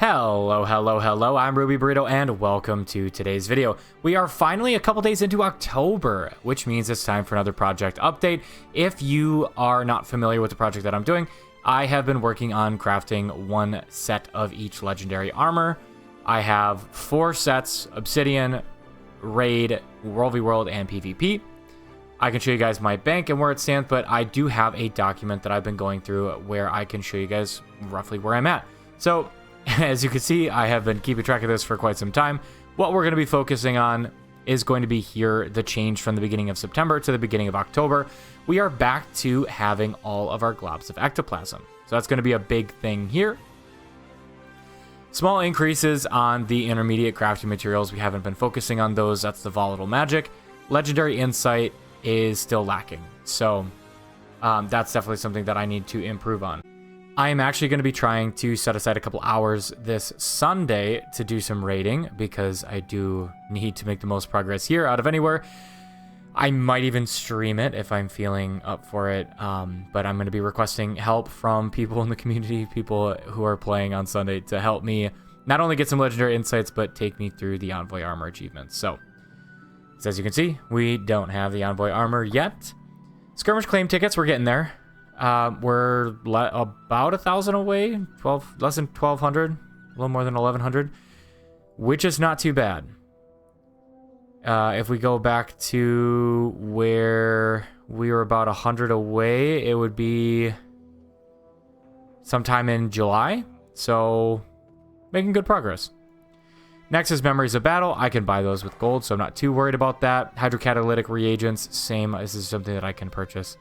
Hello, hello, hello, I'm Ruby Burrito and welcome to today's video. We are finally a couple days into October, which means it's time for another project update. If you are not familiar with the project that I'm doing, I have been working on crafting one set of each legendary armor. I have 4 sets: Obsidian, Raid, World v World, and PvP. I can show you guys my bank and where it stands, but I do have a document that I've been going through where I can show you guys roughly where I'm at. So, as you can see, I have been keeping track of this for quite some time. What we're going to be focusing on is going to be here, the change from the beginning of September to the beginning of October. We are back to having all of our globs of ectoplasm. So that's going to be a big thing here. Small increases on the intermediate crafting materials. We haven't been focusing on those. That's the volatile magic. Legendary insight is still lacking. So that's definitely something that I need to improve on. I am actually going to be trying to set aside a couple hours this Sunday to do some raiding because I do need to make the most progress here out of anywhere. I might even stream it if I'm feeling up for it, but I'm going to be requesting help from people in the community, people who are playing on Sunday, to help me not only get some legendary insights, but take me through the Envoy armor achievements. So, as you can see, we don't have the Envoy armor yet. Skirmish claim tickets, we're getting there. We're about 1,000 away, less than 1,200, a little more than 1,100, which is not too bad. If we go back to where we were about 100 away, it would be sometime in July. So, making good progress. Next is Memories of Battle. I can buy those with gold, so I'm not too worried about that. Hydrocatalytic reagents, same. This is something that I can purchase.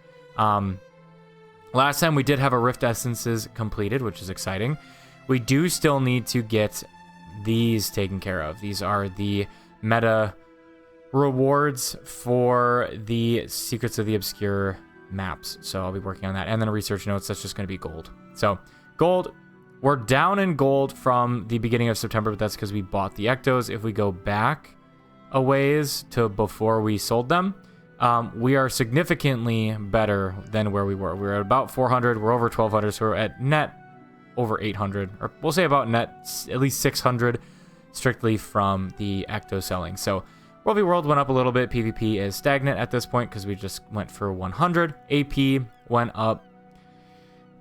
Last time we did have a Rift Essences completed, which is exciting. We do still need to get these taken care of. These are the meta rewards for the Secrets of the Obscure maps. So I'll be working on that. And then research notes, that's just going to be gold. So gold, we're down in gold from the beginning of September, but that's because we bought the Ectos. If we go back a ways to before we sold them, we are significantly better than where we were. We were at about 400. We're over 1,200, so we're at net over 800. Or we'll say about net at least 600 strictly from the Ecto selling. So World v World went up a little bit. PvP is stagnant at this point because we just went for 100. AP went up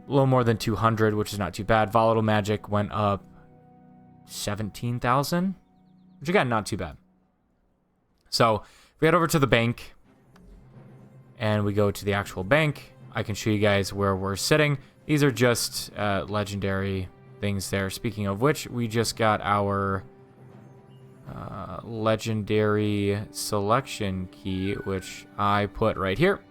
a little more than 200, which is not too bad. Volatile Magic went up 17,000, which again, not too bad. So if we head over to the bank and we go to the actual bank, I can show you guys where we're sitting. These are just legendary things there. Speaking of which, we just got our legendary selection key, which I put right here.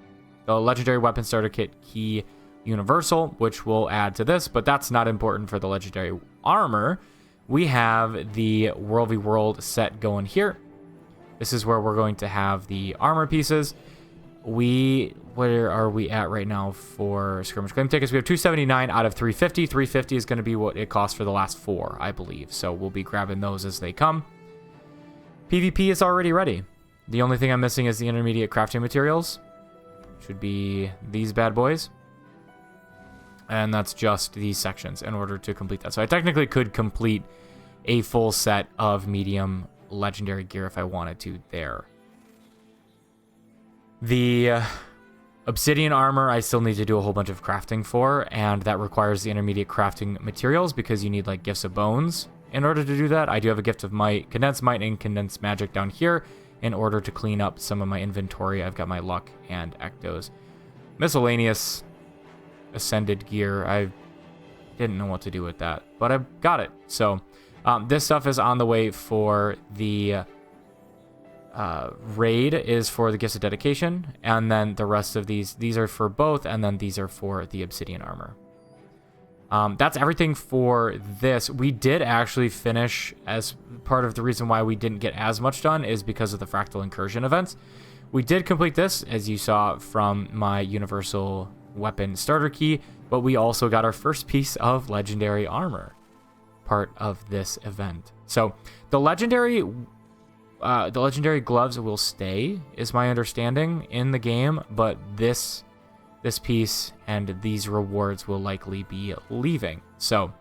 The legendary weapon starter kit key universal, which we'll add to this, but that's not important for the legendary armor. We have the World v World set going here. This is where we're going to have the armor pieces. Where are we at right now for skirmish claim tickets? We have 279 out of 350. 350 is going to be what it costs for the last 4, I believe. So we'll be grabbing those as they come. PvP is already ready. The only thing I'm missing is the intermediate crafting materials. Should be these bad boys. And that's just these sections in order to complete that. So I technically could complete a full set of medium legendary gear if I wanted to there. The obsidian armor, I still need to do a whole bunch of crafting for, and that requires the intermediate crafting materials because you need like gifts of bones in order to do that. I do have a gift of might, condensed might, and condensed magic down here in order to clean up some of my inventory. I've got my luck and ectos. Miscellaneous ascended gear, I didn't know what to do with that, but I got it. So this stuff is on the way for the raid is for the gifts of dedication, and then the rest of these are for both, and then these are for the obsidian armor. That's everything for this. We did actually finish, as part of the reason why we didn't get as much done is because of the Fractal incursion events. We did complete this, as you saw from my universal weapon starter key, but we also got our first piece of legendary armor part of this event. So the legendary gloves will stay, is my understanding, in the game, but this piece and these rewards will likely be leaving. So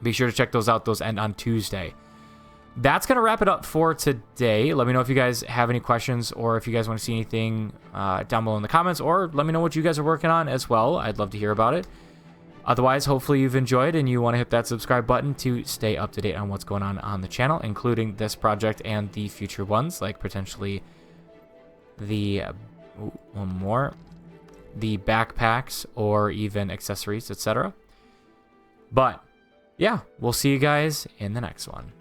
Be sure to check those out. Those end on Tuesday. That's going to wrap it up for today. Let me know if you guys have any questions or if you guys want to see anything down below in the comments, or let me know what you guys are working on as well. I'd love to hear about it. Otherwise, hopefully you've enjoyed and you want to hit that subscribe button to stay up to date on what's going on the channel, including this project and the future ones, like potentially the one more, the backpacks or even accessories, etc. But yeah, we'll see you guys in the next one.